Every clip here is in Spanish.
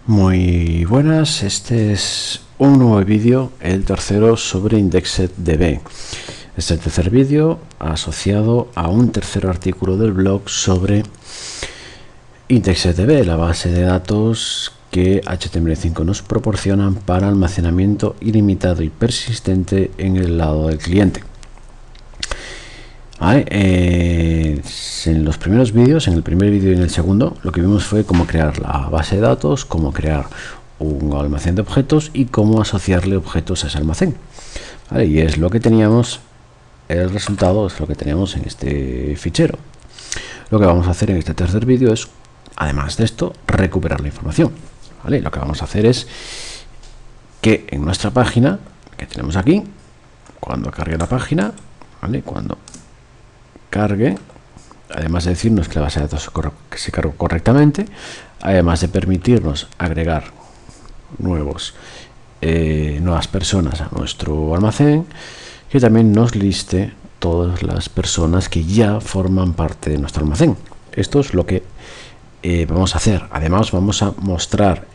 Muy buenas, este es un nuevo vídeo, el tercero sobre IndexedDB. Es el tercer vídeo asociado a un tercer artículo del blog sobre IndexedDB, la base de datos que HTML5 nos proporcionan para almacenamiento ilimitado y persistente en el lado del cliente. En los primeros vídeos, en el primer vídeo y en el segundo, lo que vimos fue cómo crear la base de datos, cómo crear un almacén de objetos y cómo asociarle objetos a ese almacén. Y es lo que teníamos, el resultado es lo que teníamos en este fichero. Lo que vamos a hacer en este tercer vídeo es, además de esto, recuperar la información. Lo que vamos a hacer es que en nuestra página, que tenemos aquí, cuando cargue la página, cuando cargue, además de decirnos que la base de datos se cargó correctamente, además de permitirnos agregar nuevas personas a nuestro almacén, que también nos liste todas las personas que ya forman parte de nuestro almacén. Esto es lo que vamos a hacer. Además vamos a mostrar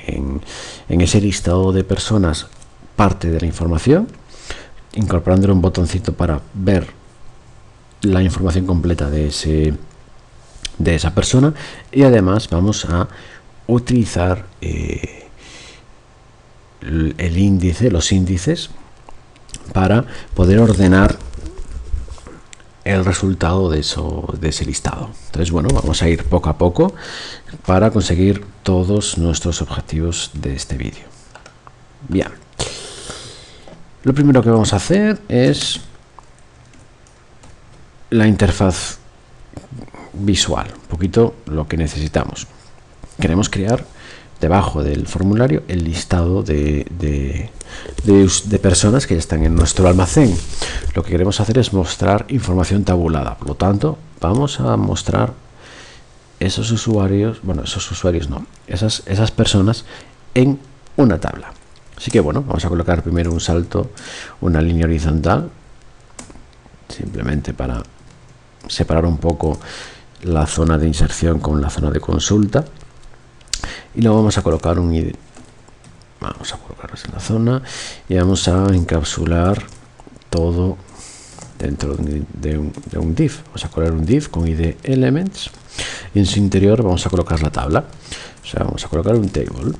en ese listado de personas parte de la información, incorporando un botoncito para ver la información completa de esa persona, y además vamos a utilizar los índices para poder ordenar el resultado de ese listado. Entonces, bueno, vamos a ir poco a poco para conseguir todos nuestros objetivos de este vídeo. Bien, lo primero que vamos a hacer es la interfaz visual, un poquito lo que necesitamos. Queremos crear debajo del formulario el listado de personas que están en nuestro almacén. Lo que queremos hacer es mostrar información tabulada, por lo tanto vamos a mostrar esas personas en una tabla. Así que bueno, vamos a colocar primero un salto, una línea horizontal, simplemente para separar un poco la zona de inserción con la zona de consulta, y luego vamos a colocar un ID. Vamos a colocarlos en la zona y vamos a encapsular todo dentro de un div. Vamos a colocar un div con ID elements y en su interior vamos a colocar la tabla. O sea, vamos a colocar un table.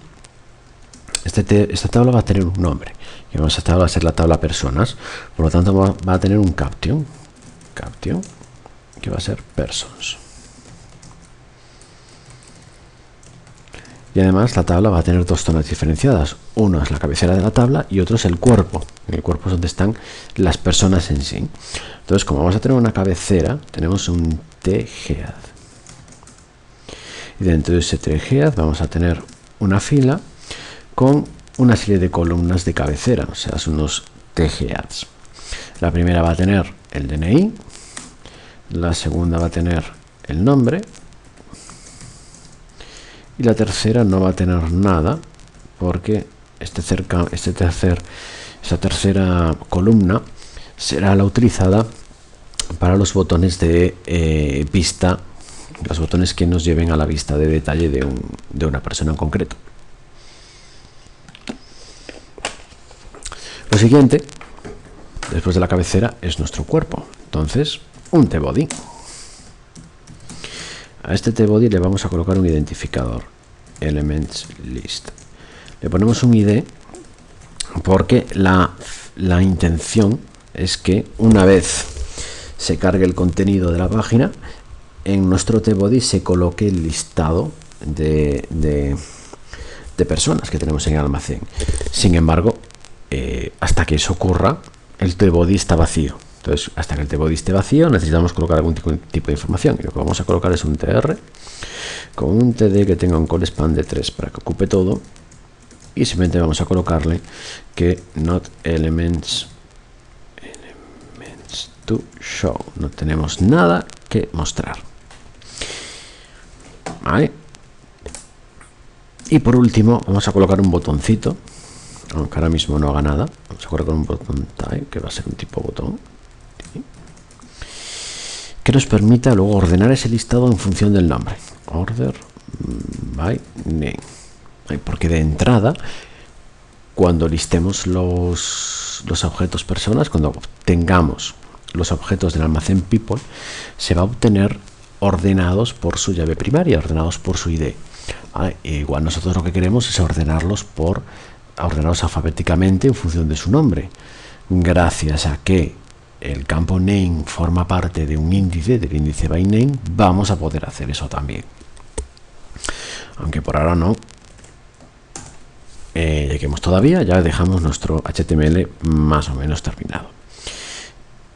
Esta tabla va a tener un nombre y esta tabla va a ser la tabla personas, por lo tanto va a tener un caption que va a ser persons, y además la tabla va a tener dos zonas diferenciadas. Uno es la cabecera de la tabla y otro es el cuerpo. En el cuerpo es donde están las personas en sí. Entonces, como vamos a tener una cabecera, tenemos un tgead, y dentro de ese tgead vamos a tener una fila con una serie de columnas de cabecera, o sea, son unos tgeads. La primera va a tener el DNI, la segunda va a tener el nombre, y la tercera no va a tener nada, porque esta tercera columna será la utilizada para los botones de vista, los botones que nos lleven a la vista de detalle de una persona en concreto. Lo siguiente, después de la cabecera, es nuestro cuerpo. Entonces, un tbody. A este tbody le vamos a colocar un identificador, elements list. Le ponemos un ID porque la intención es que una vez se cargue el contenido de la página, en nuestro tbody se coloque el listado de personas que tenemos en el almacén. Sin embargo, hasta que eso ocurra, el tbody está vacío. Entonces, hasta que el tbody esté vacío, necesitamos colocar algún tipo de información. Y lo que vamos a colocar es un tr con un td que tenga un call span de 3 para que ocupe todo. Y simplemente vamos a colocarle que not elements to show. No tenemos nada que mostrar. ¿Vale? Y por último, vamos a colocar un botoncito, aunque ahora mismo no haga nada. Vamos a colocar un botón type, que va a ser un tipo botón, que nos permita luego ordenar ese listado en función del nombre. Order by name. porque de entrada, cuando listemos los objetos personas, cuando tengamos los objetos del almacén people, se va a obtener ordenados por su llave primaria, ordenados por su ID. Igual nosotros lo que queremos es ordenarlos alfabéticamente en función de su nombre. Gracias a que el campo name forma parte de un índice, del índice by name, vamos a poder hacer eso también. Aunque por ahora no lleguemos todavía, ya dejamos nuestro HTML más o menos terminado.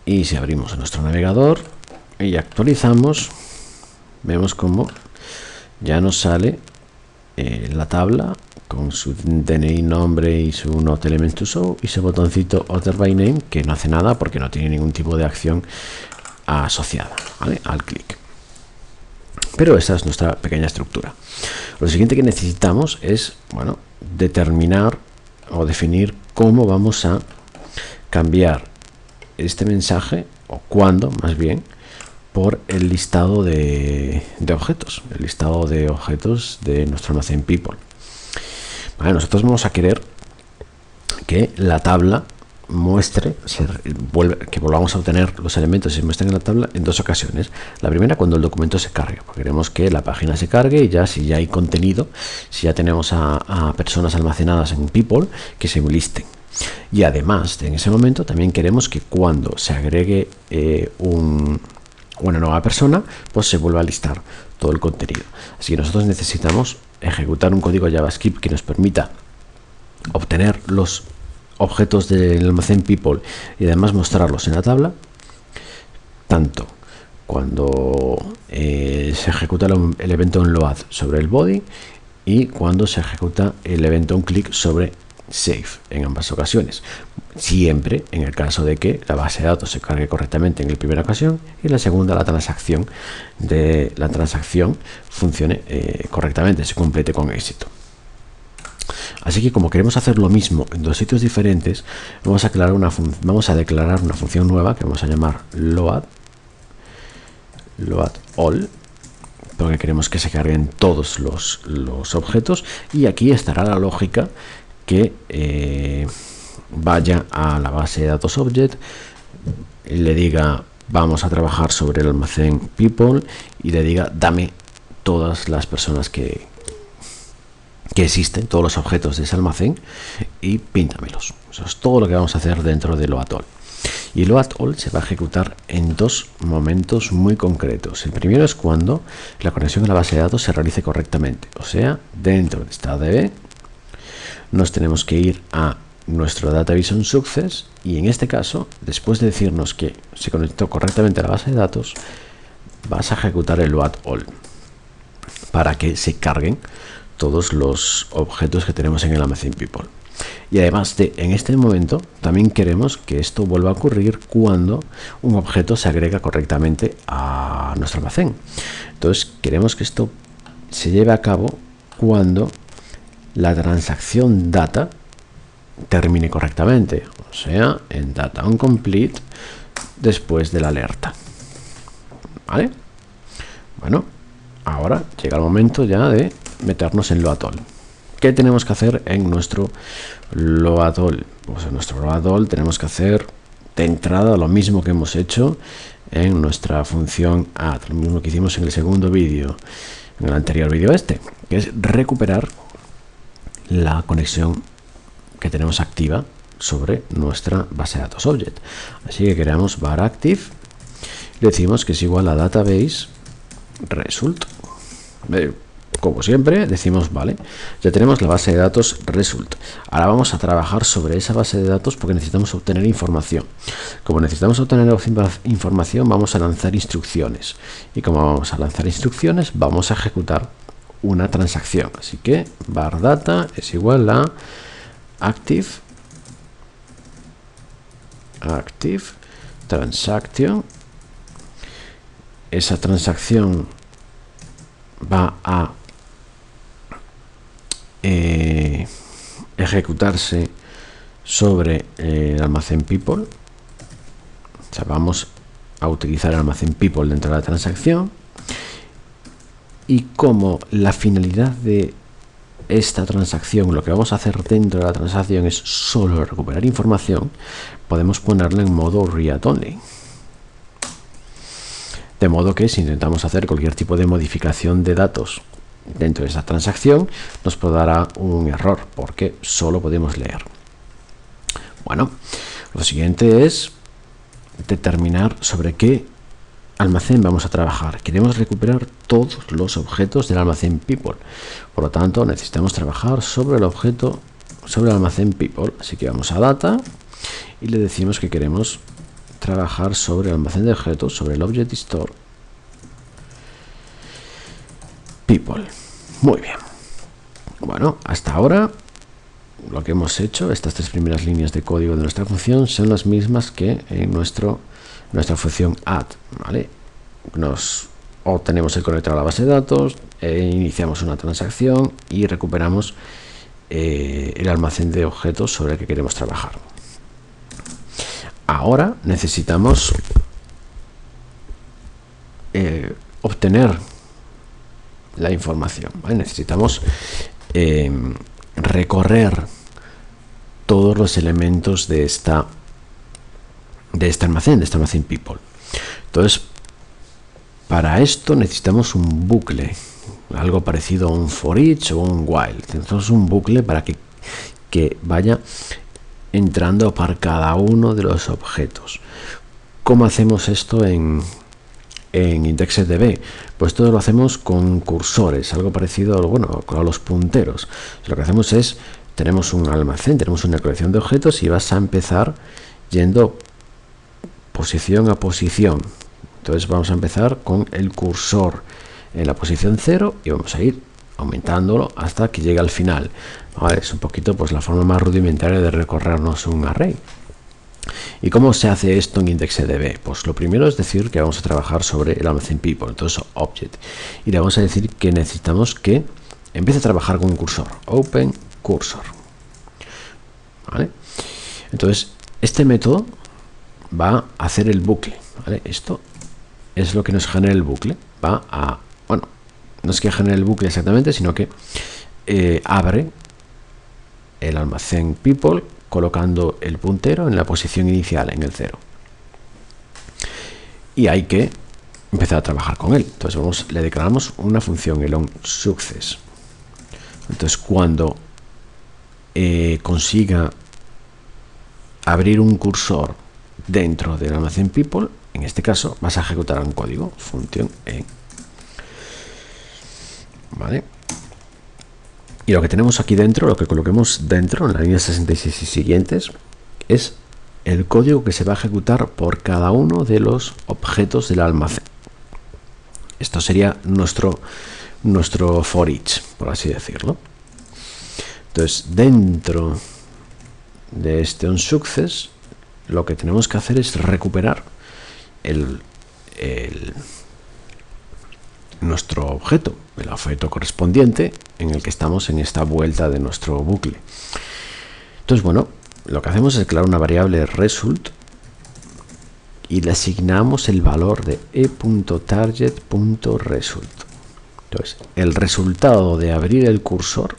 Y si abrimos nuestro navegador y actualizamos, vemos como ya nos sale la tabla con su DNI, nombre y su Not Element to Show y su botoncito Other by Name, que no hace nada porque no tiene ningún tipo de acción asociada, ¿vale?, al clic. Pero esa es nuestra pequeña estructura. Lo siguiente que necesitamos es, bueno, determinar o definir cómo vamos a cambiar este mensaje, o cuándo más bien, por el listado de objetos, el listado de objetos de nuestro almacén people. Vale, nosotros vamos a querer que la tabla muestre, que volvamos a obtener los elementos y se muestren en la tabla en dos ocasiones. La primera, cuando el documento se cargue, porque queremos que la página se cargue y ya, si ya hay contenido, si ya tenemos a personas almacenadas en people, que se listen. Y además, en ese momento también queremos que cuando se agregue una nueva persona, pues se vuelva a listar todo el contenido. Así que nosotros necesitamos ejecutar un código JavaScript que nos permita obtener los objetos del almacén people y además mostrarlos en la tabla, tanto cuando se ejecuta el evento onLoad sobre el body y cuando se ejecuta el evento onClick sobre save, en ambas ocasiones, siempre en el caso de que la base de datos se cargue correctamente en la primera ocasión y en la segunda la transacción funcione correctamente, se complete con éxito. Así que, como queremos hacer lo mismo en dos sitios diferentes, vamos a declarar una función nueva que vamos a llamar load all, porque queremos que se carguen todos los objetos, y aquí estará la lógica que vaya a la base de datos object, le diga vamos a trabajar sobre el almacén people y le diga dame todas las personas que existen, todos los objetos de ese almacén, y píntamelos. Eso es todo lo que vamos a hacer dentro de load all. Y load all se va a ejecutar en dos momentos muy concretos. El primero es cuando la conexión a la base de datos se realice correctamente, o sea, dentro de esta DB nos tenemos que ir a nuestro database on success, y en este caso, después de decirnos que se conectó correctamente a la base de datos, vas a ejecutar el load all para que se carguen todos los objetos que tenemos en el almacén people. Y además en este momento también queremos que esto vuelva a ocurrir cuando un objeto se agrega correctamente a nuestro almacén. Entonces queremos que esto se lleve a cabo cuando la transacción data termine correctamente, o sea, en data onComplete después de la alerta. ¿Vale? Bueno, ahora llega el momento ya de meternos en load all. ¿Qué tenemos que hacer en nuestro load all? Pues en nuestro load all tenemos que hacer de entrada lo mismo que hemos hecho en nuestra función add, lo mismo que hicimos en el segundo vídeo, en el anterior vídeo que es recuperar la conexión que tenemos activa sobre nuestra base de datos object. Así que creamos var active, le decimos que es igual a database result. Como siempre decimos vale, ya tenemos la base de datos result. Ahora vamos a trabajar sobre esa base de datos porque necesitamos obtener información. Como necesitamos obtener información, vamos a lanzar instrucciones, y como vamos a lanzar instrucciones, vamos a ejecutar una transacción. Así que var data es igual a active transaction. Esa transacción va a ejecutarse sobre el almacén people, o sea, vamos a utilizar el almacén people dentro de la transacción, y como la finalidad de esta transacción, lo que vamos a hacer dentro de la transacción es solo recuperar información, podemos ponerla en modo read only. De modo que si intentamos hacer cualquier tipo de modificación de datos dentro de esa transacción, nos dará un error, porque solo podemos leer. Bueno, lo siguiente es determinar sobre qué almacén vamos a trabajar. Queremos recuperar todos los objetos del almacén people. Por lo tanto, necesitamos trabajar sobre el objeto, sobre el almacén people. Así que vamos a data y le decimos que queremos trabajar sobre el almacén de objetos, sobre el object store people. Muy bien. Bueno, hasta ahora lo que hemos hecho, estas tres primeras líneas de código de nuestra función son las mismas que en nuestra función add, ¿vale? Nos obtenemos el conector a la base de datos, iniciamos una transacción y recuperamos el almacén de objetos sobre el que queremos trabajar. Ahora necesitamos obtener la información, ¿vale? Necesitamos recorrer todos los elementos de este almacén people. Entonces, para esto necesitamos un bucle, algo parecido a un for each o un while. Necesitamos un bucle para que vaya entrando para cada uno de los objetos. ¿Cómo hacemos esto en IndexedDB? Pues todo lo hacemos con cursores, algo parecido a los punteros. Lo que hacemos es, tenemos un almacén, tenemos una colección de objetos y vas a empezar yendo posición a posición. Entonces vamos a empezar con el cursor en la posición 0 y vamos a ir aumentándolo hasta que llegue al final. Vale, es un poquito pues la forma más rudimentaria de recorrernos un array. ¿Y cómo se hace esto en IndexedDB? Pues lo primero es decir que vamos a trabajar sobre el almacén people, entonces object, y le vamos a decir que necesitamos que empiece a trabajar con un cursor, open cursor. ¿Vale? Entonces este método va a hacer el bucle, ¿vale? Esto es lo que nos genera el bucle. No es que genere el bucle exactamente, sino que abre el almacén people colocando el puntero en la posición inicial, en el 0. Y hay que empezar a trabajar con él. Entonces le declaramos una función, el onSuccess. Entonces cuando consiga abrir un cursor dentro del almacén people, en este caso vas a ejecutar un código, función en. ¿Vale? Y lo que tenemos aquí dentro, lo que coloquemos dentro en la línea 66 y siguientes, es el código que se va a ejecutar por cada uno de los objetos del almacén. Esto sería nuestro for each, por así decirlo. Entonces, dentro de este onSuccess, lo que tenemos que hacer es recuperar nuestro objeto, el objeto correspondiente en el que estamos en esta vuelta de nuestro bucle. Entonces, bueno, lo que hacemos es declarar una variable result y le asignamos el valor de e.target.result. Entonces, el resultado de abrir el cursor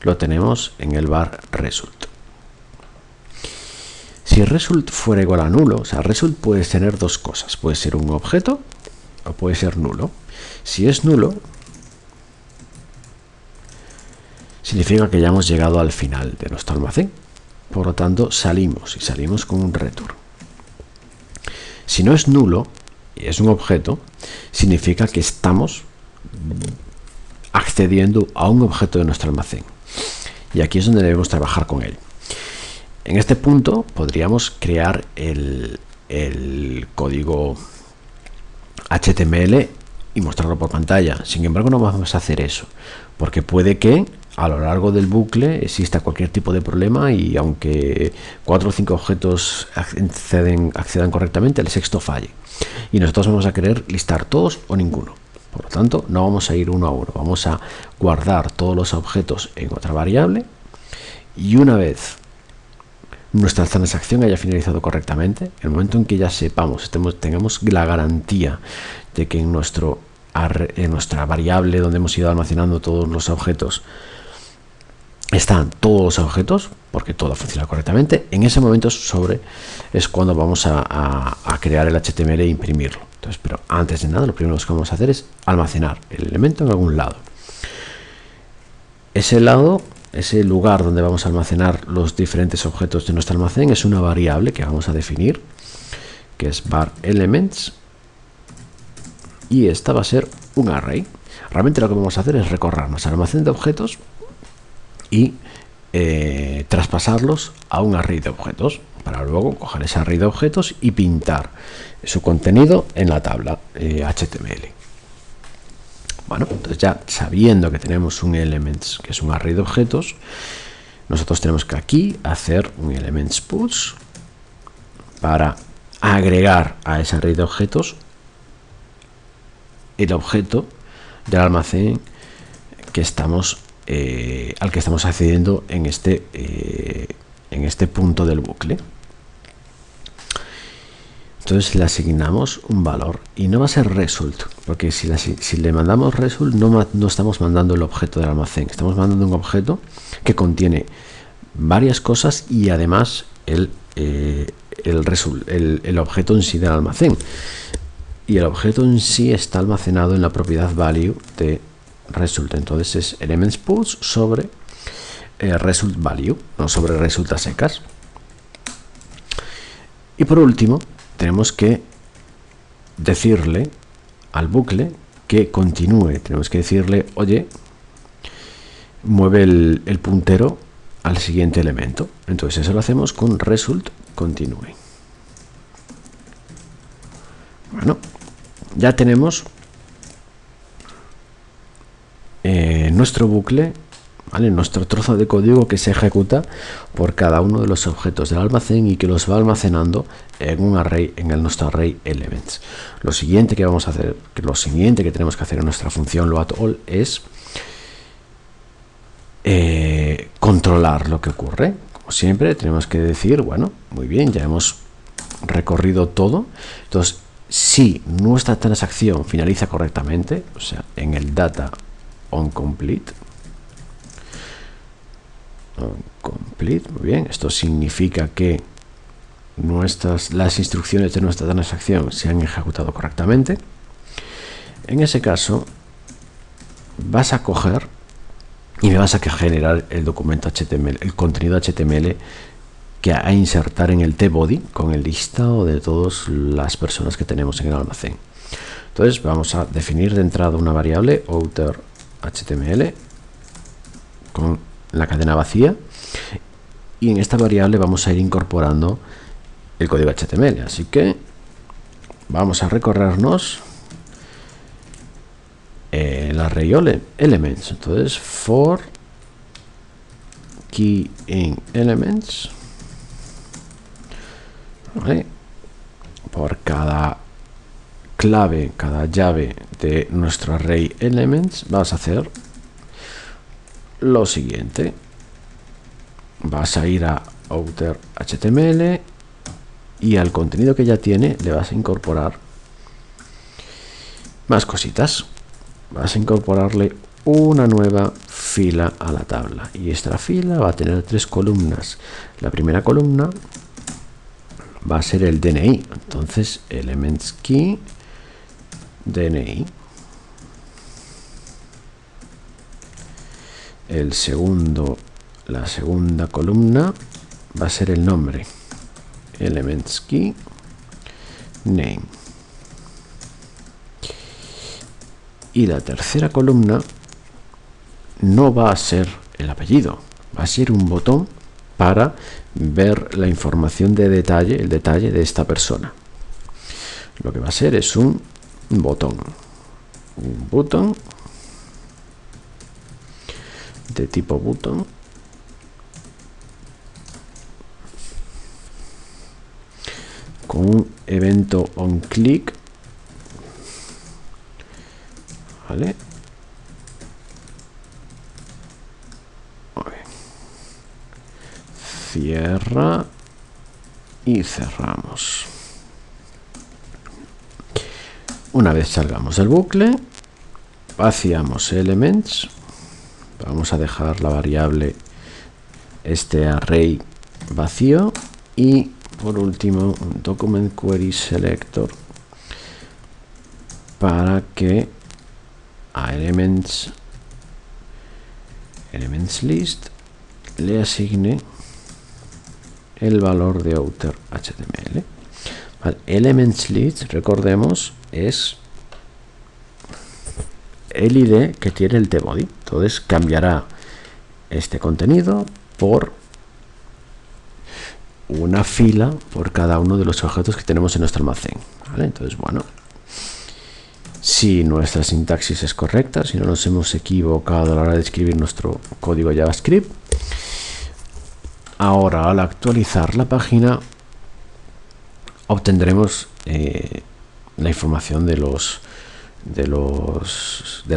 lo tenemos en el var result. Si result fuera igual a nulo, o sea, result puede tener dos cosas, puede ser un objeto o puede ser nulo. Si es nulo, significa que ya hemos llegado al final de nuestro almacén. Por lo tanto, salimos y salimos con un return. Si no es nulo y es un objeto, significa que estamos accediendo a un objeto de nuestro almacén. Y aquí es donde debemos trabajar con él. En este punto podríamos crear el código HTML y mostrarlo por pantalla. Sin embargo, no vamos a hacer eso, porque puede que a lo largo del bucle exista cualquier tipo de problema y aunque 4 o 5 objetos accedan correctamente, el sexto falle. Y nosotros vamos a querer listar todos o ninguno. Por lo tanto, no vamos a ir uno a uno. Vamos a guardar todos los objetos en otra variable y una vez nuestra transacción haya finalizado correctamente, el momento en que ya sepamos, tengamos la garantía de que en nuestro en nuestra variable donde hemos ido almacenando todos los objetos están todos los objetos, porque todo funciona correctamente, en ese momento es cuando vamos a crear el HTML e imprimirlo. Entonces, pero antes de nada, lo primero que vamos a hacer es almacenar el elemento en algún lado. Ese lugar donde vamos a almacenar los diferentes objetos de nuestro almacén es una variable que vamos a definir, que es var elements, y esta va a ser un array. Realmente lo que vamos a hacer es recorrernos al almacén de objetos y traspasarlos a un array de objetos, para luego coger ese array de objetos y pintar su contenido en la tabla HTML. Bueno, entonces ya sabiendo que tenemos un elements, que es un array de objetos, nosotros tenemos que aquí hacer un elements push para agregar a ese array de objetos el objeto del almacén que estamos al que estamos accediendo en este punto del bucle. Entonces le asignamos un valor y no va a ser result, porque si le mandamos result no estamos mandando el objeto del almacén, estamos mandando un objeto que contiene varias cosas y además el objeto en sí del almacén, y el objeto en sí está almacenado en la propiedad value de result. Entonces es elements push sobre result value, no sobre result a secas. Y por último tenemos que decirle al bucle que continúe. Tenemos que decirle, oye, mueve el puntero al siguiente elemento. Entonces eso lo hacemos con result continue. Bueno, ya tenemos nuestro bucle, ¿vale? Nuestro trozo de código que se ejecuta por cada uno de los objetos del almacén y que los va almacenando en un array, nuestro array elements. Lo siguiente que vamos a hacer, lo siguiente que tenemos que hacer en nuestra función loadAll es controlar lo que ocurre. Como siempre tenemos que decir, bueno, muy bien, ya hemos recorrido todo. Entonces, si nuestra transacción finaliza correctamente, o sea, en el data onComplete, muy bien, esto significa que las instrucciones de nuestra transacción se han ejecutado correctamente. En ese caso vas a coger y me vas a generar el documento HTML, el contenido HTML que a insertar en el tBody con el listado de todas las personas que tenemos en el almacén. Entonces vamos a definir de entrada una variable outer HTML con la cadena vacía, y en esta variable vamos a ir incorporando el código HTML. Así que vamos a recorrernos el array elements. Entonces for key in elements, ¿vale? Por cada clave, cada llave de nuestro array elements, vas a hacer lo siguiente. Vas a ir a outer HTML y al contenido que ya tiene le vas a incorporar más cositas. Vas a incorporarle una nueva fila a la tabla, y esta fila va a tener 3 columnas. La primera columna va a ser el DNI, entonces elements key DNI. La segunda columna va a ser el nombre, elements key name. Y la tercera columna no va a ser el apellido, va a ser un botón para ver la información de detalle, el detalle de esta persona. Lo que va a ser es un botón de tipo button, con un evento onClick, ¿vale? Cierra y cerramos. Una vez salgamos del bucle, vaciamos elements, vamos a dejar la variable este array vacío y por último un document query selector para que a elements list le asigne el valor de outer HTML. Vale, elements list, recordemos, es el ID que tiene el tbody. Entonces cambiará este contenido por una fila por cada uno de los objetos que tenemos en nuestro almacén. ¿Vale? Entonces, bueno, si nuestra sintaxis es correcta, si no nos hemos equivocado a la hora de escribir nuestro código JavaScript, ahora al actualizar la página obtendremos la información de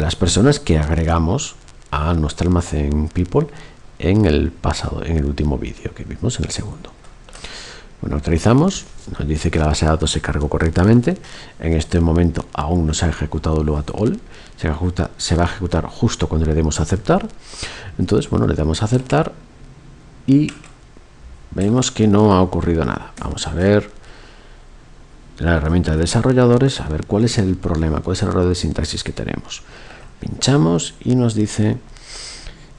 las personas que agregamos a nuestro almacén people en el último vídeo que vimos, en el segundo. Bueno, actualizamos, nos dice que la base de datos se cargó correctamente. En este momento aún no se ha ejecutado load all, se va a ejecutar justo cuando le demos a aceptar. Entonces, bueno, le damos a aceptar y vemos que no ha ocurrido nada. Vamos a ver la herramienta de desarrolladores, a ver cuál es el problema, cuál es el error de sintaxis que tenemos. Pinchamos y nos dice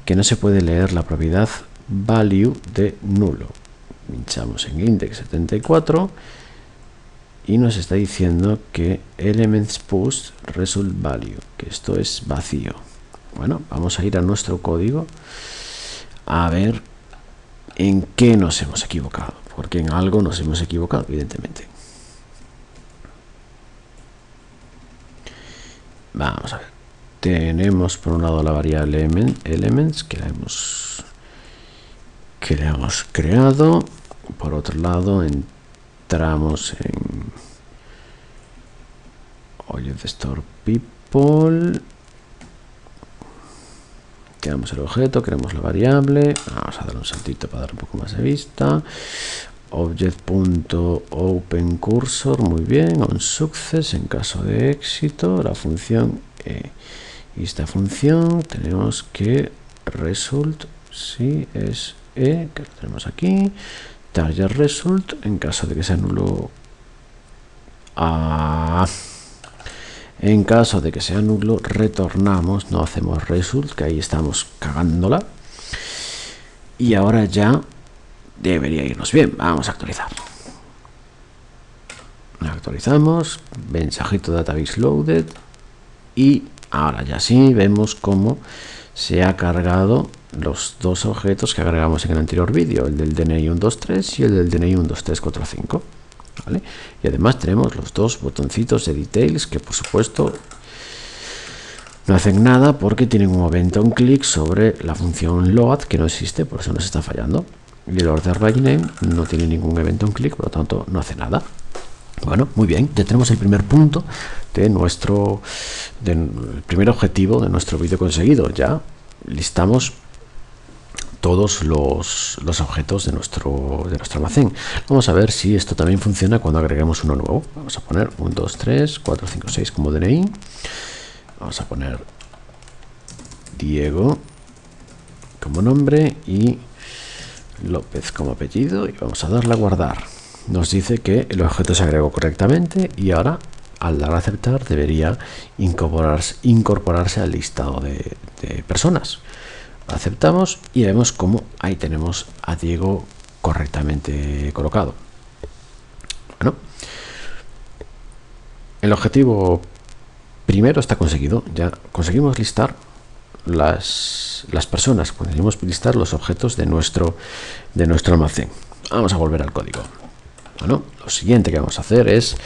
que no se puede leer la propiedad value de nulo. Pinchamos en index 74 y nos está diciendo que elements post result value, que esto es vacío. Bueno, vamos a ir a nuestro código a ver en qué nos hemos equivocado, porque en algo nos hemos equivocado, evidentemente. Vamos a ver. Tenemos por un lado la variable elements que la hemos creado. Por otro lado entramos en object store people, creamos el objeto, creamos la variable, vamos a dar un saltito para dar un poco más de vista. Object.openCursor, muy bien, on success, en caso de éxito, la función y esta función tenemos que result, si es que lo tenemos aquí, target result, en caso de que sea nulo, en caso de que sea nulo retornamos, no hacemos result, que ahí estamos cagándola. Y ahora ya debería irnos bien. Vamos a actualizar. Actualizamos, mensajito database loaded y ahora ya sí vemos cómo se ha cargado los dos objetos que agregamos en el anterior vídeo, el del DNI 123 y el del DNI 12345. ¿Vale? Y además tenemos los dos botoncitos de details que por supuesto no hacen nada porque tienen un evento on click sobre la función load que no existe, por eso nos está fallando. Y el order by name no tiene ningún evento on click, por lo tanto no hace nada. Bueno, muy bien, ya tenemos el primer punto de el primer objetivo de nuestro vídeo conseguido. Ya listamos todos los objetos de nuestro almacén. Vamos a ver si esto también funciona cuando agreguemos uno nuevo. Vamos a poner 1, 2, 3, 4, 5, 6 como DNI. Vamos a poner Diego como nombre y López como apellido y vamos a darle a guardar. Nos dice que el objeto se agregó correctamente y ahora al dar a aceptar debería incorporarse al listado de personas. Aceptamos y vemos cómo ahí tenemos a Diego correctamente colocado. Bueno, el objetivo primero está conseguido. Ya conseguimos listar las personas, conseguimos listar los objetos de nuestro almacén. Vamos a volver al código. Bueno, lo siguiente que vamos a hacer es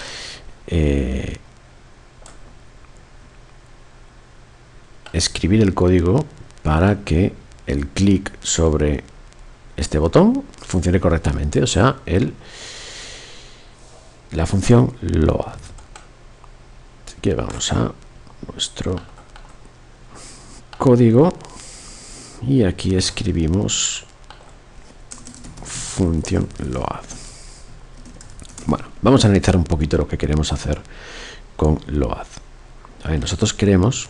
escribir el código para que el clic sobre este botón funcione correctamente, o sea, la función load. Así que vamos a nuestro código y aquí escribimos función load. Bueno, vamos a analizar un poquito lo que queremos hacer con load. A ver, nosotros queremos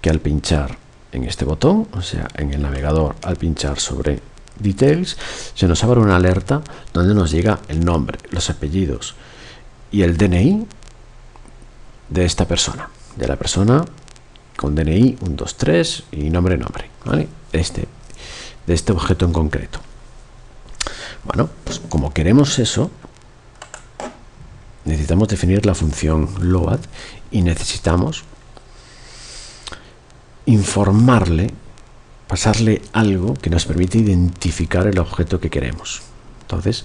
que al pinchar en este botón, o sea, en el navegador, al pinchar sobre Details, se nos abre una alerta donde nos llega el nombre, los apellidos y el DNI de esta persona, de la persona con DNI 123 y nombre, ¿vale? De este objeto en concreto. Bueno, pues como queremos eso, necesitamos definir la función load y necesitamos informarle, pasarle algo que nos permite identificar el objeto que queremos. Entonces,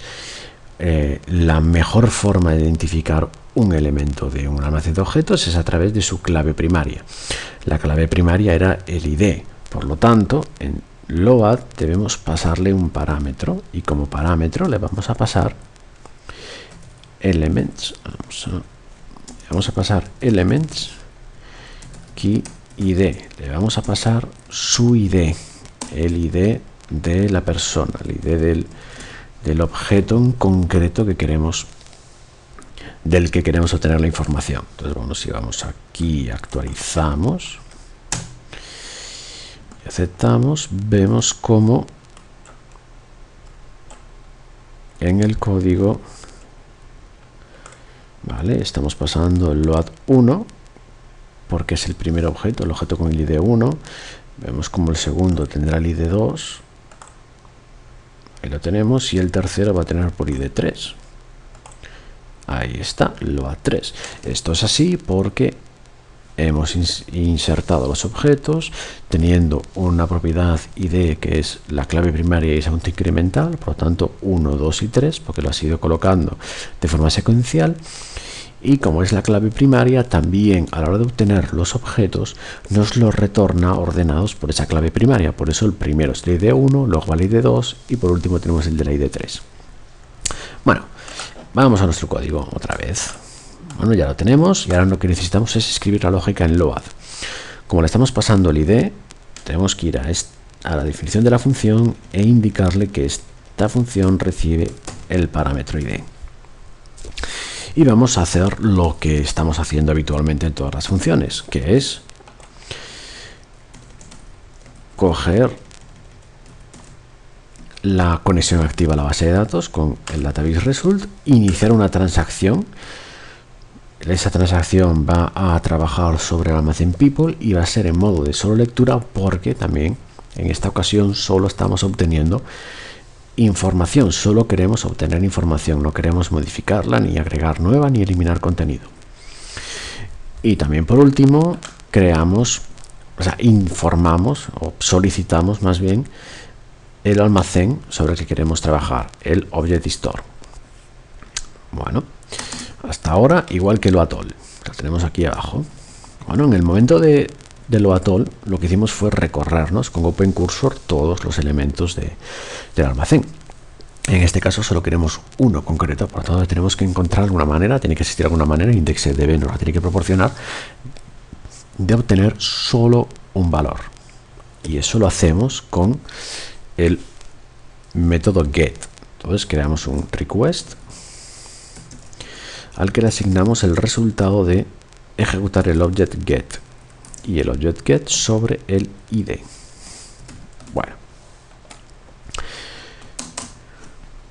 la mejor forma de identificar un elemento de un almacén de objetos es a través de su clave primaria. La clave primaria era el ID, por lo tanto, en load debemos pasarle un parámetro y como parámetro le vamos a pasar elements, vamos a pasar elements key ID, le vamos a pasar su ID, el ID de la persona, el ID del objeto en concreto que queremos, del que queremos obtener la información. Entonces, bueno, si vamos aquí, actualizamos y aceptamos, vemos cómo en el código, vale, estamos pasando el load 1 porque es el primer objeto, el objeto con el ID 1. Vemos como el segundo tendrá el ID 2, ahí lo tenemos, y el tercero va a tener por ID 3. Ahí está, load 3. Esto es así porque hemos insertado los objetos teniendo una propiedad ID que es la clave primaria y es incremental, por lo tanto 1, 2 y 3, porque lo has ido colocando de forma secuencial. Y como es la clave primaria, también a la hora de obtener los objetos nos los retorna ordenados por esa clave primaria. Por eso el primero es el ID 1, luego el ID 2 y por último tenemos el de la ID 3. Bueno, vamos a nuestro código otra vez. Bueno, ya lo tenemos y ahora lo que necesitamos es escribir la lógica en load. Como le estamos pasando el ID, tenemos que ir a la definición de la función e indicarle que esta función recibe el parámetro ID. Y vamos a hacer lo que estamos haciendo habitualmente en todas las funciones, que es coger la conexión activa a la base de datos con el database result, iniciar una transacción. Esa transacción va a trabajar sobre el almacén people y va a ser en modo de solo lectura porque también en esta ocasión solo estamos obteniendo información, solo queremos obtener información, no queremos modificarla, ni agregar nueva, ni eliminar contenido. Y también por último, informamos o solicitamos más bien el almacén sobre el que queremos trabajar, el Object Store. Bueno, hasta ahora igual que load-all, lo tenemos aquí abajo. Bueno, en el momento de load-all lo que hicimos fue recorrernos con Open Cursor todos los elementos del almacén. En este caso solo queremos uno concreto, por lo tanto tenemos que encontrar alguna manera, tiene que existir alguna manera, IndexedDB nos la tiene que proporcionar, de obtener solo un valor. Y eso lo hacemos con el método get. Entonces creamos un request al que le asignamos el resultado de ejecutar el object get y el object get sobre el ID. Bueno,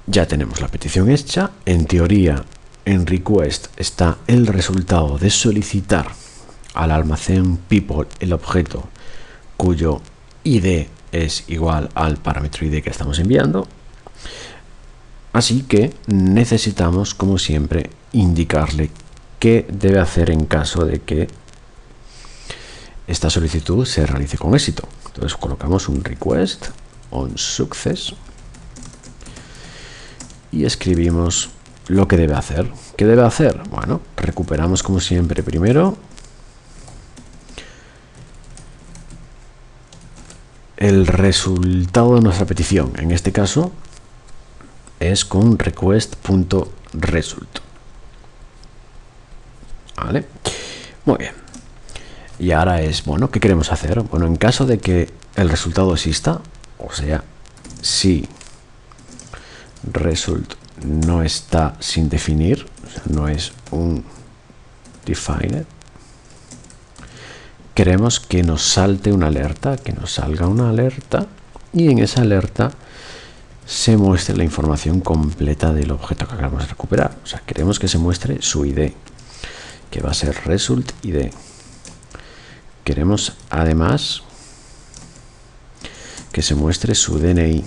ya tenemos la petición hecha. En teoría, en request está el resultado de solicitar al almacén people el objeto cuyo ID es igual al parámetro ID que estamos enviando. Así que necesitamos, como siempre, indicarle qué debe hacer en caso de que esta solicitud se realice con éxito. Entonces colocamos un request on success y escribimos lo que debe hacer. ¿Qué debe hacer? Bueno, recuperamos como siempre primero el resultado de nuestra petición. En este caso es con request.result. ¿Vale? Muy bien. Y ahora es, bueno, ¿qué queremos hacer? Bueno, en caso de que el resultado exista, o sea, si result no está sin definir, o sea, no es un defined, queremos que nos salte una alerta, que nos salga una alerta, y en esa alerta se muestre la información completa del objeto que acabamos de recuperar. O sea, queremos que se muestre su ID, que va a ser result ID. Queremos además que se muestre su DNI.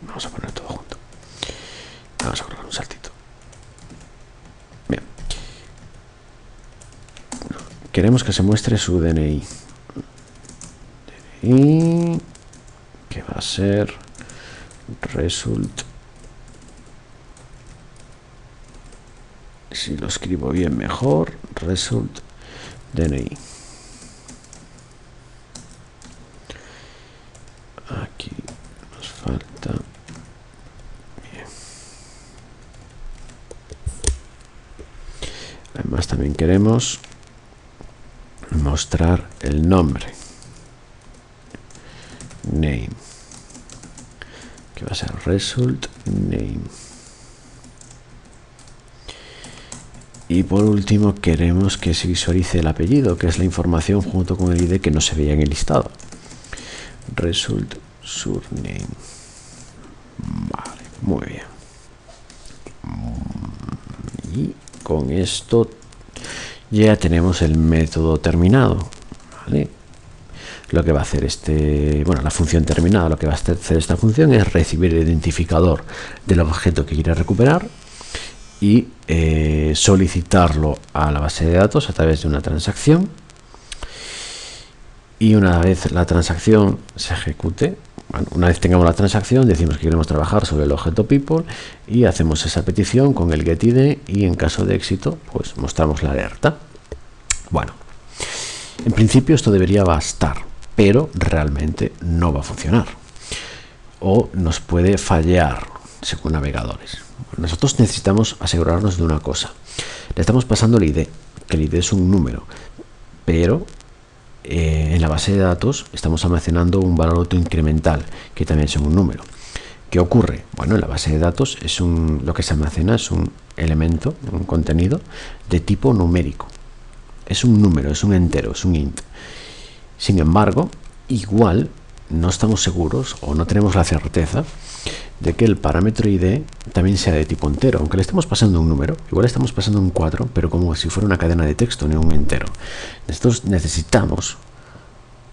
Vamos a poner todo junto. Vamos a colocar un saltito. Bien. Queremos que se muestre su DNI. DNI, que va a ser result. Si lo escribo bien mejor, result DNI. Aquí nos falta. Bien. Además también queremos mostrar el nombre, name, que va a ser result name. Y por último queremos que se visualice el apellido, que es la información junto con el ID que no se veía en el listado. Result surname. Vale, muy bien. Y con esto ya tenemos el método terminado. ¿Vale? Lo que va a hacer la función terminada, lo que va a hacer esta función es recibir el identificador del objeto que quiere recuperar y solicitarlo a la base de datos a través de una transacción. Y una vez la transacción se ejecute, una vez tengamos la transacción, decimos que queremos trabajar sobre el objeto people y hacemos esa petición con el getID, y en caso de éxito pues mostramos la alerta. Bueno, en principio esto debería bastar, pero realmente no va a funcionar o nos puede fallar según navegadores. Nosotros necesitamos asegurarnos de una cosa: le estamos pasando el ID, que el ID es un número, pero en la base de datos estamos almacenando un valor autoincremental que también es un número. ¿Qué ocurre? Bueno, en la base de datos lo que se almacena es un elemento, un contenido de tipo numérico. Es un número, es un entero, es un int. Sin embargo, igual no estamos seguros o no tenemos la certeza de que el parámetro ID también sea de tipo entero. Aunque le estemos pasando un número, igual estamos pasando un 4, pero como si fuera una cadena de texto, no un entero. Nosotros necesitamos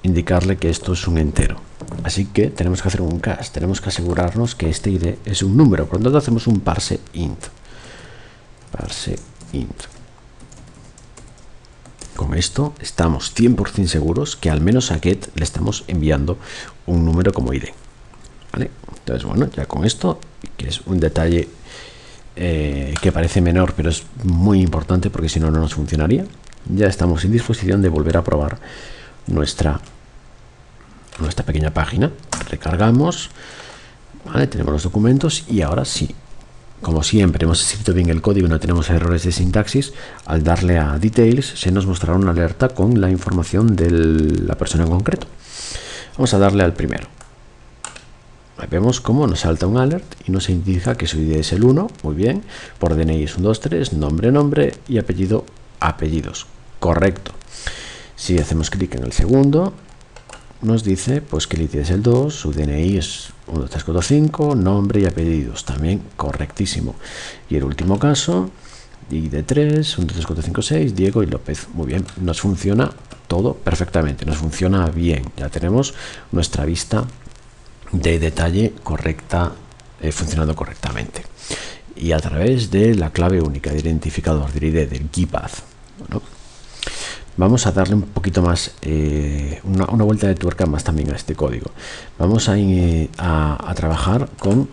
indicarle que esto es un entero. Así que tenemos que hacer un cast, tenemos que asegurarnos que este ID es un número. Por lo tanto, hacemos un parse int. Parse int. Con esto estamos 100% seguros que al menos a get le estamos enviando un número como ID. ¿Vale? Entonces, bueno, ya con esto, que es un detalle que parece menor, pero es muy importante porque si no, no nos funcionaría, ya estamos en disposición de volver a probar nuestra pequeña página. Recargamos, ¿vale? Tenemos los documentos y ahora sí, como siempre, hemos escrito bien el código y no tenemos errores de sintaxis. Al darle a Details se nos mostrará una alerta con la información de la persona en concreto. Vamos a darle al primero. Ahí vemos cómo nos salta un alert y nos indica que su ID es el 1, muy bien, por DNI es un 23, nombre, nombre y apellido, apellidos, correcto. Si hacemos clic en el segundo, nos dice pues que el ID es el 2, su DNI es 12345, nombre y apellidos, también correctísimo. Y el último caso, ID 3, 1234556, Diego y López, muy bien, nos funciona todo perfectamente, nos funciona bien, ya tenemos nuestra vista de detalle correcta, funcionando correctamente, y a través de la clave única de identificador del ID del keypath. Bueno, vamos a darle un poquito más, una vuelta de tuerca más también a este código. Vamos a trabajar con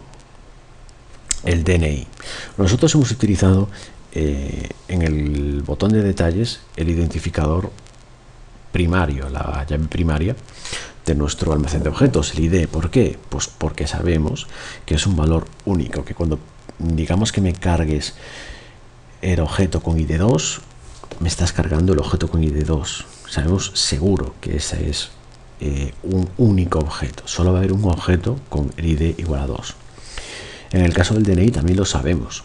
el DNI. Nosotros hemos utilizado en el botón de detalles el identificador primario, la llave primaria de nuestro almacén de objetos, el ID. ¿Por qué? Pues porque sabemos que es un valor único, que cuando digamos que me cargues el objeto con ID 2, me estás cargando el objeto con ID 2. Sabemos seguro que ese es un único objeto. Solo va a haber un objeto con el ID igual a 2. En el caso del DNI también lo sabemos.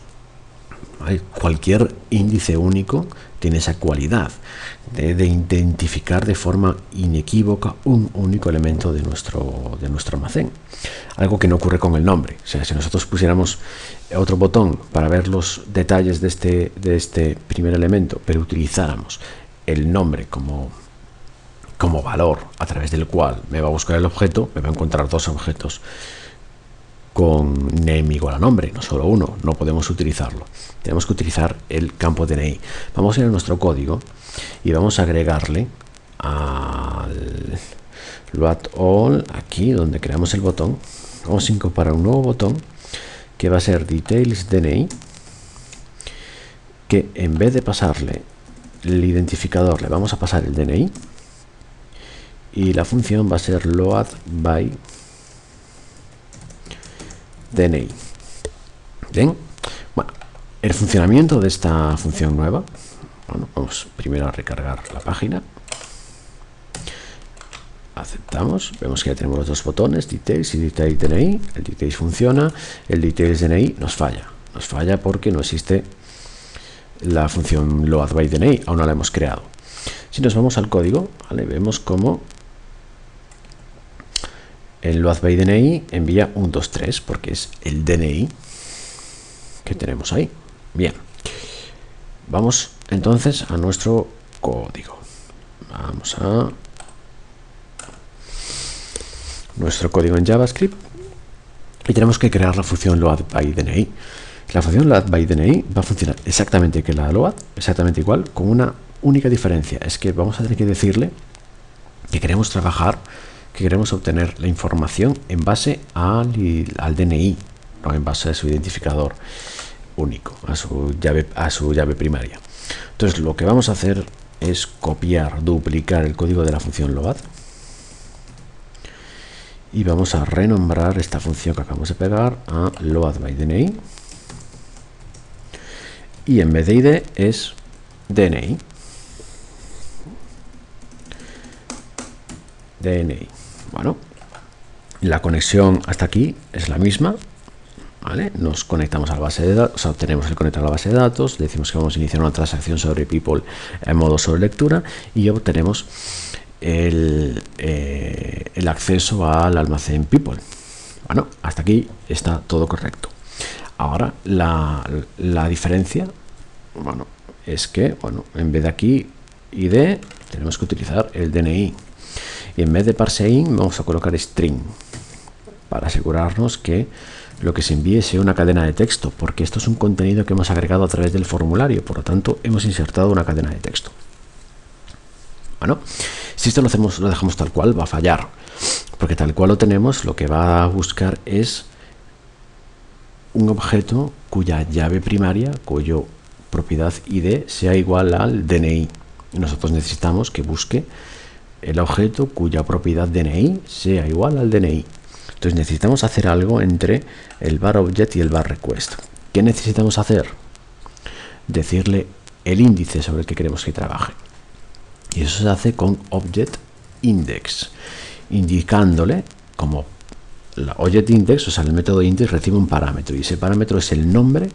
Cualquier índice único tiene esa cualidad de identificar de forma inequívoca un único elemento de nuestro almacén. Algo que no ocurre con el nombre. O sea, si nosotros pusiéramos otro botón para ver los detalles de este primer elemento, pero utilizáramos el nombre como valor a través del cual me va a buscar el objeto, me va a encontrar dos objetos con name igual a nombre, no solo uno. No podemos utilizarlo, tenemos que utilizar el campo DNI. Vamos a ir a nuestro código y vamos a agregarle al load all, aquí donde creamos el botón, vamos a incorporar un nuevo botón que va a ser details DNI, que en vez de pasarle el identificador le vamos a pasar el DNI, y la función va a ser load by DNI. Bien, bueno, el funcionamiento de esta función nueva, bueno, vamos primero a recargar la página, aceptamos, vemos que ya tenemos los dos botones, details y details DNI. El details funciona, el details DNI nos falla porque no existe la función load by DNI, aún no la hemos creado. Si nos vamos al código, ¿vale? Vemos como el load by DNI envía 123 porque es el DNI que tenemos ahí. Bien, vamos entonces a nuestro código. Vamos a nuestro código en JavaScript y tenemos que crear la función load by DNI. La función load by DNI va a funcionar exactamente que la load, exactamente igual, con una única diferencia. Es que vamos a tener que decirle que queremos trabajar, que queremos obtener la información en base al DNI, no en base a su identificador único, a su llave primaria. Entonces lo que vamos a hacer es copiar, duplicar el código de la función load y vamos a renombrar esta función que acabamos de pegar a load by DNI, y en vez de ID es DNI. Bueno, la conexión hasta aquí es la misma, ¿vale? Nos conectamos a la base de datos, o sea, obtenemos el conector a la base de datos, decimos que vamos a iniciar una transacción sobre people en modo sobre lectura y obtenemos el acceso al almacén people. Bueno, hasta aquí está todo correcto. Ahora la diferencia, bueno, es que, bueno, en vez de aquí ID tenemos que utilizar el DNI. Y en vez de parseInt vamos a colocar string para asegurarnos que lo que se envíe sea una cadena de texto, porque esto es un contenido que hemos agregado a través del formulario, por lo tanto hemos insertado una cadena de texto. Bueno, si esto lo dejamos tal cual, va a fallar, porque tal cual lo tenemos, lo que va a buscar es un objeto cuya llave primaria, cuyo propiedad ID sea igual al DNI, y nosotros necesitamos que busque el objeto cuya propiedad DNI sea igual al DNI. Entonces necesitamos hacer algo entre el var object y el var request. ¿Qué necesitamos hacer? Decirle el índice sobre el que queremos que trabaje. Y eso se hace con object index, indicándole como la object index, o sea, el método index recibe un parámetro y ese parámetro es el nombre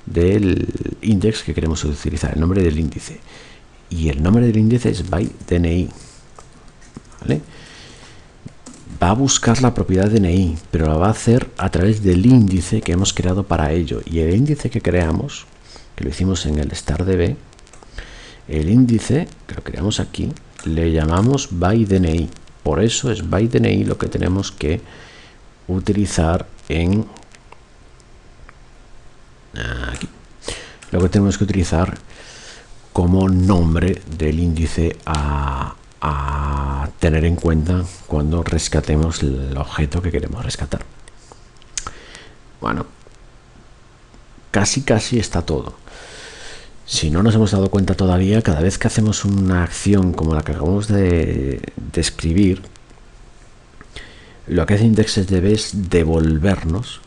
del index que queremos utilizar, el nombre del índice. Y el nombre del índice es by DNI. ¿Vale? Va a buscar la propiedad DNI, pero la va a hacer a través del índice que hemos creado para ello. Y el índice que creamos, que lo hicimos en el StarDB, el índice que lo creamos aquí, le llamamos by DNI. Por eso es by DNI lo que tenemos que utilizar en aquí. Lo que tenemos que utilizar como nombre del índice a tener en cuenta cuando rescatemos el objeto que queremos rescatar. Bueno, casi está todo. Si no nos hemos dado cuenta todavía, cada vez que hacemos una acción como la que acabamos de escribir, lo que hace IndexedDB es devolvernos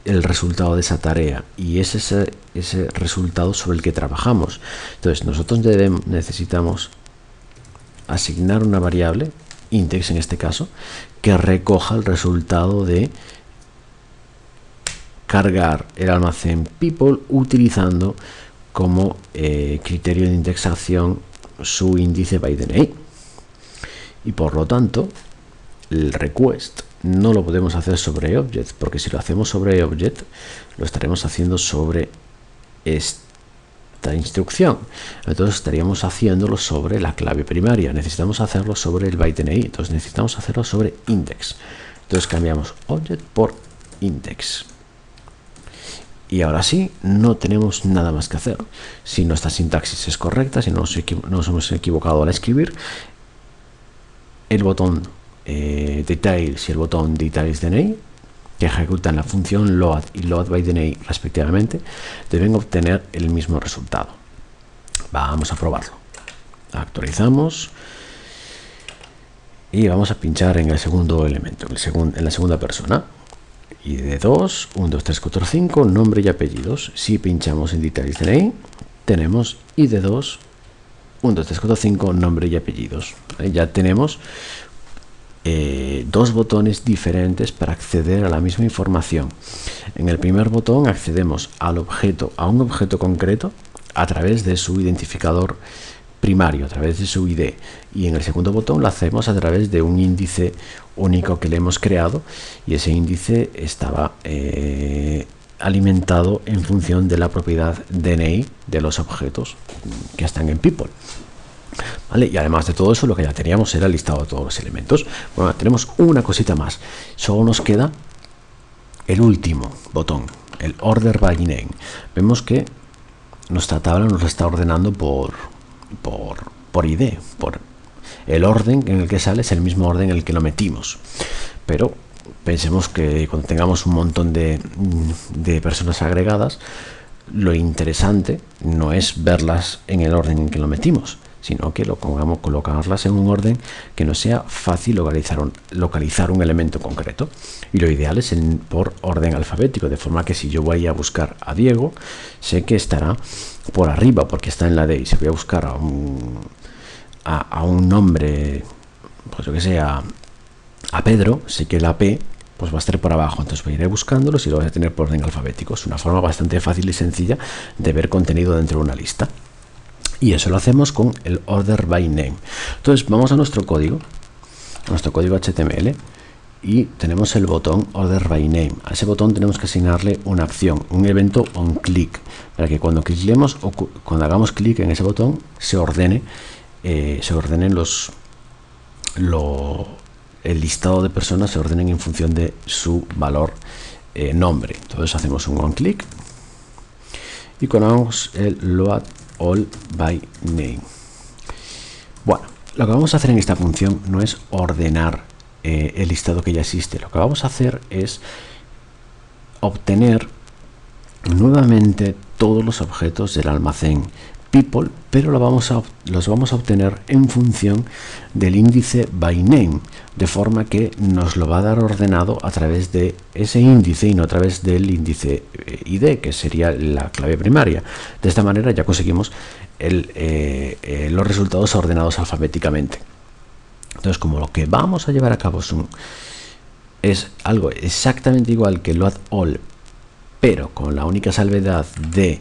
el resultado de esa tarea, y es ese resultado sobre el que trabajamos. Entonces nosotros necesitamos asignar una variable, index en este caso, que recoja el resultado de cargar el almacén people utilizando como criterio de indexación su índice by DNI. Y por lo tanto, el request no lo podemos hacer sobre object, porque si lo hacemos sobre object, lo estaremos haciendo sobre esta instrucción. Entonces estaríamos haciéndolo sobre la clave primaria. Necesitamos hacerlo sobre el by DNI. Entonces necesitamos hacerlo sobre index. Entonces cambiamos object por index. Y ahora sí, no tenemos nada más que hacer. Si nuestra sintaxis es correcta, si no nos hemos equivocado al escribir, el botón details y el botón details DNI, que ejecutan la función load y load by DNI respectivamente, deben obtener el mismo resultado. Vamos a probarlo. Actualizamos y vamos a pinchar en el segundo elemento, en la segunda persona. ID2, 1, 2, 3, 4, 5, nombre y apellidos. Si pinchamos en Details DNI, tenemos ID2, 1, 2, 3, 4, 5, nombre y apellidos. Ya tenemos dos botones diferentes para acceder a la misma información. En el primer botón accedemos al objeto, a un objeto concreto, a través de su identificador primario, a través de su ID, y en el segundo botón lo hacemos a través de un índice único que le hemos creado, y ese índice estaba alimentado en función de la propiedad DNI de los objetos que están en people. ¿Vale? Y además de todo eso, lo que ya teníamos era el listado de todos los elementos. Bueno, tenemos una cosita más. Solo nos queda el último botón, el order by name. Vemos que nuestra tabla nos está ordenando por ID, por el orden en el que sale es el mismo orden en el que lo metimos. Pero pensemos que cuando tengamos un montón de personas agregadas, lo interesante no es verlas en el orden en que lo metimos, sino que colocarlas en un orden que no sea fácil localizar un elemento concreto. Y lo ideal es por orden alfabético, de forma que si yo voy a buscar a Diego, sé que estará por arriba porque está en la D, y si voy a buscar a un nombre, pues yo que sé, a Pedro, sé que la P pues va a estar por abajo, entonces voy a ir buscándolos y lo voy a tener por orden alfabético. Es una forma bastante fácil y sencilla de ver contenido dentro de una lista. Y eso lo hacemos con el order by name. Entonces vamos a nuestro código HTML, y tenemos el botón order by name. A ese botón tenemos que asignarle una acción, un evento on click, para que cuando cliquemos o cuando hagamos clic en ese botón se ordenen el listado de personas, se ordenen en función de su valor nombre. Entonces hacemos un on click y colocamos el load all by name. Bueno, lo que vamos a hacer en esta función no es ordenar el listado que ya existe. Lo que vamos a hacer es obtener nuevamente todos los objetos del almacén people, pero los vamos a obtener en función del índice by name, de forma que nos lo va a dar ordenado a través de ese índice y no a través del índice ID, que sería la clave primaria. De esta manera ya conseguimos los resultados ordenados alfabéticamente. Entonces, como lo que vamos a llevar a cabo es algo exactamente igual que load all, pero con la única salvedad de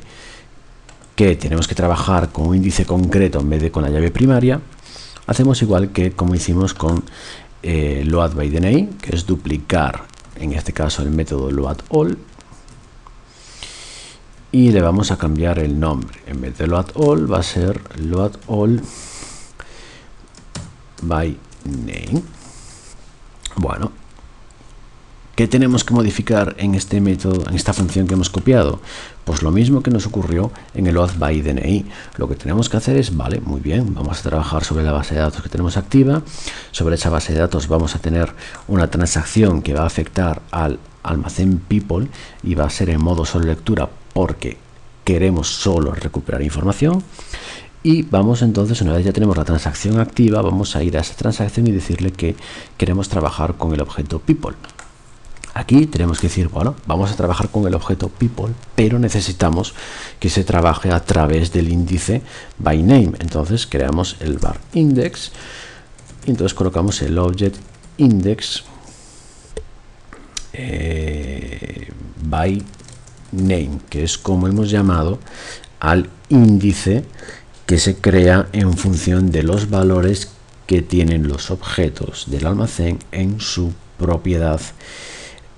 que tenemos que trabajar con un índice concreto en vez de con la llave primaria, hacemos igual que como hicimos con load by DNI, que es duplicar, en este caso, el método load all, y le vamos a cambiar el nombre. En vez de load all va a ser load all by name. Bueno, ¿qué tenemos que modificar en este método, en esta función que hemos copiado? Pues lo mismo que nos ocurrió en el load by DNI. Lo que tenemos que hacer es, vale, muy bien, vamos a trabajar sobre la base de datos que tenemos activa. Sobre esa base de datos vamos a tener una transacción que va a afectar al almacén people y va a ser en modo solo lectura porque queremos solo recuperar información. Y vamos entonces, una vez ya tenemos la transacción activa, vamos a ir a esa transacción y decirle que queremos trabajar con el objeto people. Aquí tenemos que decir, bueno, vamos a trabajar con el objeto people, pero necesitamos que se trabaje a través del índice by name. Entonces creamos el var index y entonces colocamos el object index by name, que es como hemos llamado al índice que se crea en función de los valores que tienen los objetos del almacén en su propiedad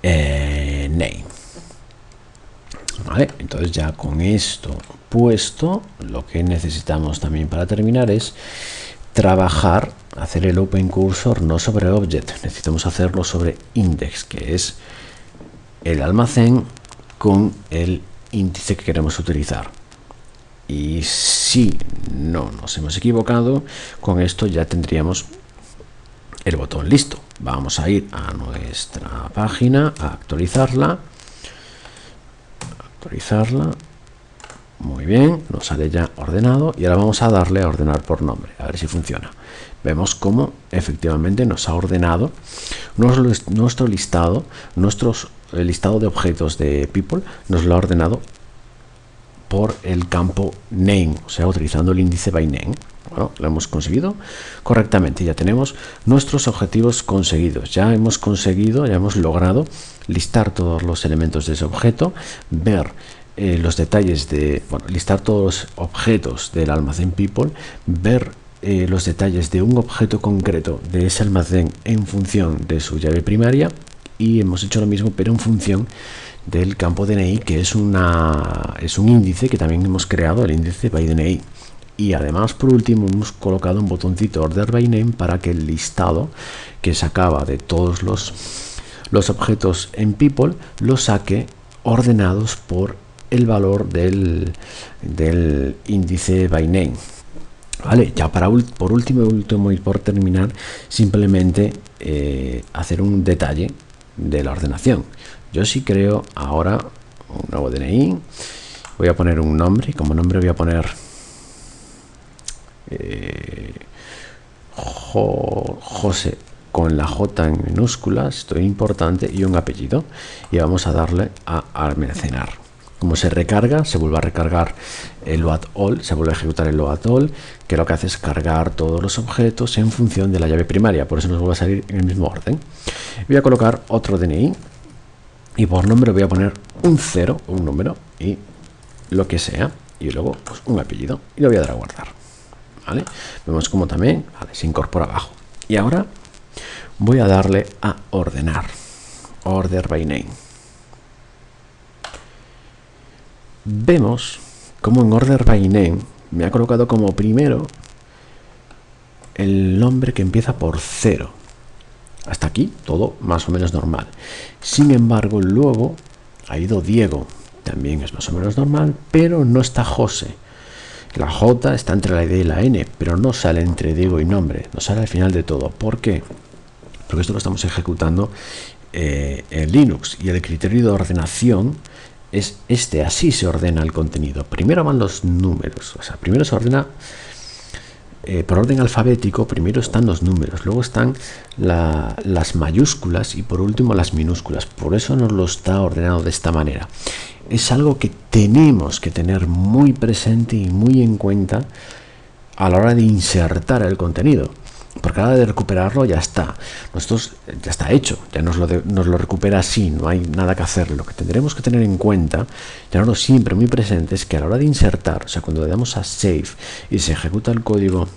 name. ¿Vale? Entonces ya con esto puesto, lo que necesitamos también para terminar es trabajar, hacer el open cursor no sobre object, necesitamos hacerlo sobre index, que es el almacén con el índice que queremos utilizar. Y si no nos hemos equivocado, con esto ya tendríamos el botón listo. Vamos a ir a nuestra página, a actualizarla. Muy bien, nos sale ya ordenado y ahora vamos a darle a ordenar por nombre, a ver si funciona. Vemos cómo efectivamente nos ha ordenado nuestro listado, el listado de objetos de people, nos lo ha ordenado por el campo name, o sea, utilizando el índice by name. Bueno, lo hemos conseguido correctamente, ya tenemos nuestros objetivos conseguidos, ya hemos logrado listar todos los elementos de ese objeto, ver los detalles listar todos los objetos del almacén people, ver los detalles de un objeto concreto de ese almacén en función de su llave primaria, y hemos hecho lo mismo pero en función del campo DNI, que es un índice que también hemos creado, el índice by DNI. Y además, por último, hemos colocado un botoncito Order by Name para que el listado que sacaba de todos los objetos en People lo saque ordenados por el valor del índice by Name. Vale, ya por último y por terminar, simplemente hacer un detalle de la ordenación. Yo sí creo ahora un nuevo DNI, voy a poner un nombre, y como nombre voy a poner José con la J en minúsculas, esto es importante, y un apellido, y vamos a darle a almacenar. Como se recarga, se vuelve a recargar el load all, se vuelve a ejecutar el load all, que lo que hace es cargar todos los objetos en función de la llave primaria, por eso nos vuelve a salir en el mismo orden. Voy a colocar otro DNI y por nombre voy a poner un 0, un número, y lo que sea, y luego pues, un apellido, y lo voy a dar a guardar. ¿Vale? Vemos como también se incorpora abajo. Y ahora voy a darle a ordenar, Order by Name. Vemos como en Order by Name me ha colocado como primero el nombre que empieza por 0. Hasta aquí todo más o menos normal. Sin embargo, luego ha ido Diego, también es más o menos normal, pero no está José. La J está entre la D y la N, pero no sale entre Diego y nombre, no sale al final de todo. ¿Por qué? Porque esto lo estamos ejecutando en Linux, y el criterio de ordenación es así se ordena el contenido. Primero van los números, o sea, primero se ordena por orden alfabético, primero están los números, luego están las mayúsculas y por último las minúsculas. Por eso nos lo está ordenado de esta manera. Es algo que tenemos que tener muy presente y muy en cuenta a la hora de insertar el contenido, porque a la hora de recuperarlo ya está. Nosotros ya está hecho, ya nos lo recupera así, no hay nada que hacer. Lo que tendremos que tener en cuenta, tenerlo siempre muy presente, es que a la hora de insertar, o sea, cuando le damos a Save y se ejecuta el código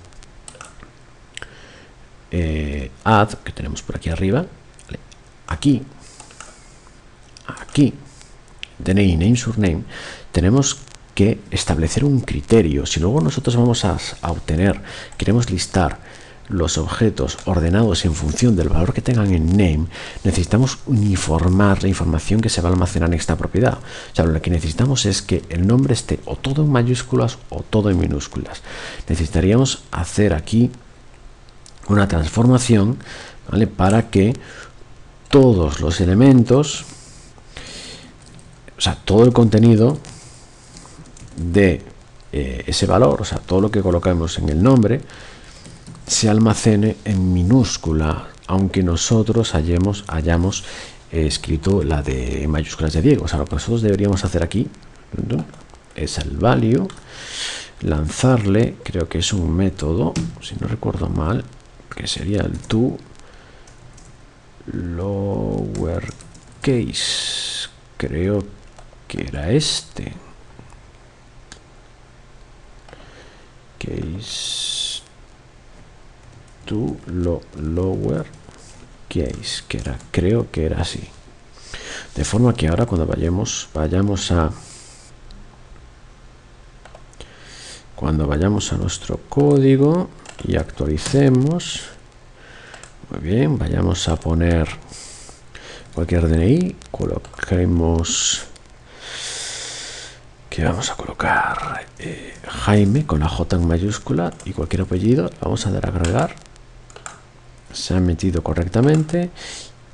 add, que tenemos por aquí arriba, ¿vale? aquí, DNI, name, surname, tenemos que establecer un criterio. Si luego nosotros vamos a obtener, queremos listar los objetos ordenados en función del valor que tengan en name, necesitamos uniformar la información que se va a almacenar en esta propiedad. O sea, lo que necesitamos es que el nombre esté o todo en mayúsculas o todo en minúsculas. Necesitaríamos hacer aquí una transformación, ¿vale?, para que todos los elementos, o sea, todo el contenido de ese valor, o sea, todo lo que colocamos en el nombre, se almacene en minúscula, aunque nosotros hayamos escrito la de mayúsculas de Diego. O sea, lo que nosotros deberíamos hacer aquí es el value, lanzarle, creo que es un método, si no recuerdo mal, que sería el to lowercase, creo que era este. Case to lower case, que era, creo que era así. De forma que ahora cuando vayamos a nuestro código y actualicemos, muy bien, vayamos a poner cualquier DNI, coloquemos, que vamos a colocar Jaime con la J en mayúscula y cualquier apellido, vamos a dar a agregar, se ha metido correctamente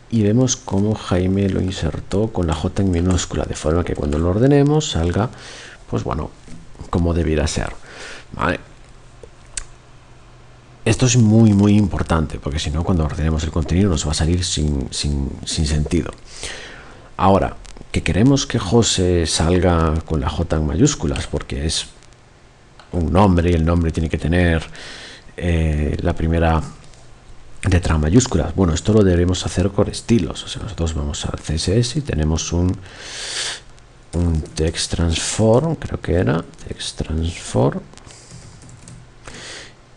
y vemos cómo Jaime lo insertó con la J en minúscula, de forma que cuando lo ordenemos salga, pues bueno, como debiera ser. Vale. Esto es muy importante, porque si no, cuando ordenemos el contenido nos va a salir sin sentido. Ahora, que queremos que José salga con la J en mayúsculas, porque es un nombre y el nombre tiene que tener la primera letra mayúsculas. Bueno, esto lo debemos hacer con estilos. O sea, nosotros vamos al CSS y tenemos un text transform, creo que era text transform,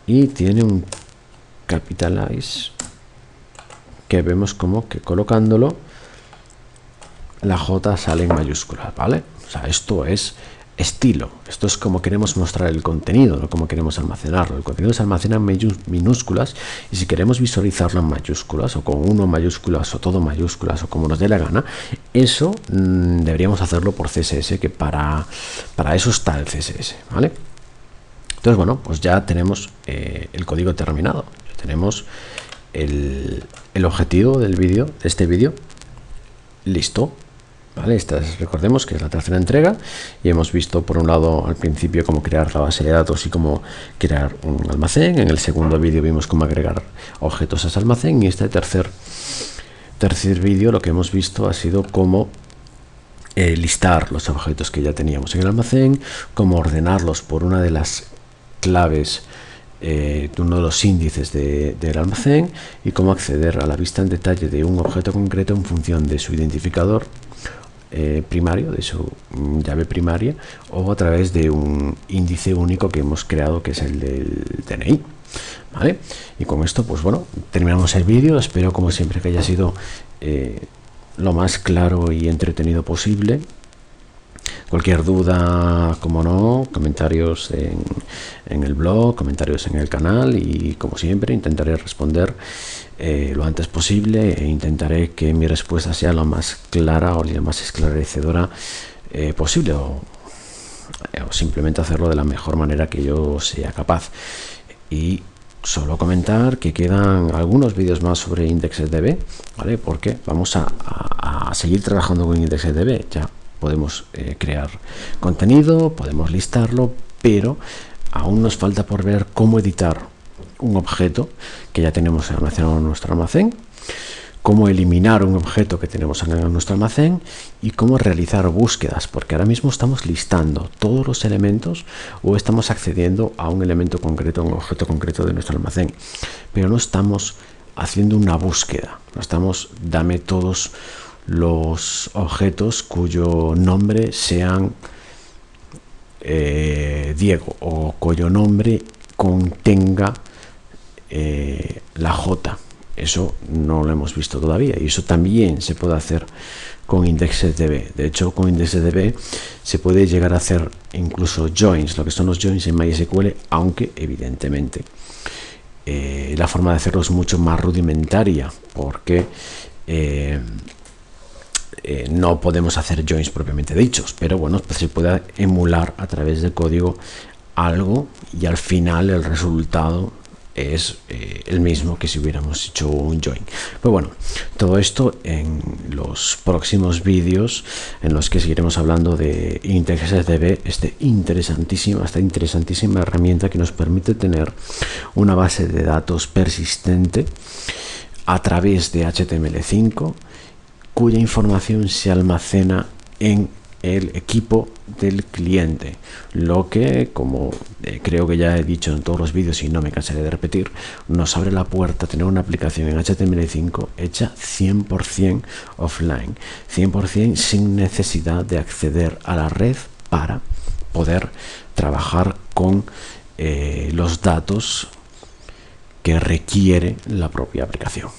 y tiene un capitalize que vemos como que colocándolo la J sale en mayúsculas, ¿vale? O sea, esto es estilo, esto es como queremos mostrar el contenido, no como queremos almacenarlo. El contenido se almacena en minúsculas y si queremos visualizarlo en mayúsculas o con uno mayúsculas o todo mayúsculas o como nos dé la gana, eso deberíamos hacerlo por CSS, que para eso está el CSS, ¿vale? Entonces, bueno, pues ya tenemos el código terminado, ya tenemos el objetivo del vídeo, de este vídeo, listo. ¿Vale? Esta recordemos que es la tercera entrega y hemos visto por un lado al principio cómo crear la base de datos y cómo crear un almacén. En el segundo vídeo vimos cómo agregar objetos a ese almacén y este tercer vídeo lo que hemos visto ha sido cómo listar los objetos que ya teníamos en el almacén, cómo ordenarlos por una de las claves de uno de los índices del almacén y cómo acceder a la vista en detalle de un objeto concreto en función de su identificador primario, de su llave primaria, o a través de un índice único que hemos creado, que es el del DNI. ¿Vale? Y con esto, pues bueno, terminamos el vídeo. Espero, como siempre, que haya sido lo más claro y entretenido posible. Cualquier duda, como no, comentarios en el blog, comentarios en el canal y como siempre intentaré responder lo antes posible e intentaré que mi respuesta sea lo más clara o lo más esclarecedora posible o simplemente hacerlo de la mejor manera que yo sea capaz. Y solo comentar que quedan algunos vídeos más sobre IndexedDB, ¿vale? Porque vamos a seguir trabajando con IndexedDB. Ya podemos crear contenido, podemos listarlo, pero aún nos falta por ver cómo editar un objeto que ya tenemos almacenado en nuestro almacén, cómo eliminar un objeto que tenemos en nuestro almacén y cómo realizar búsquedas, porque ahora mismo estamos listando todos los elementos o estamos accediendo a un elemento concreto, a un objeto concreto de nuestro almacén, pero no estamos haciendo una búsqueda, no estamos dame todos los objetos cuyo nombre sean Diego o cuyo nombre contenga la J. Eso no lo hemos visto todavía y eso también se puede hacer con IndexedDB. De hecho, con IndexedDB se puede llegar a hacer incluso joins, lo que son los joins en MySQL, aunque evidentemente la forma de hacerlo es mucho más rudimentaria, porque no podemos hacer joins propiamente dichos, pero bueno, pues se puede emular a través del código algo y al final el resultado es el mismo que si hubiéramos hecho un join. Pero bueno, todo esto en los próximos vídeos en los que seguiremos hablando de IndexedDB, esta interesantísima herramienta que nos permite tener una base de datos persistente a través de HTML5, cuya información se almacena en el equipo del cliente, lo que, como creo que ya he dicho en todos los vídeos y no me cansaré de repetir, nos abre la puerta a tener una aplicación en HTML5 hecha 100% offline, 100% sin necesidad de acceder a la red para poder trabajar con los datos que requiere la propia aplicación.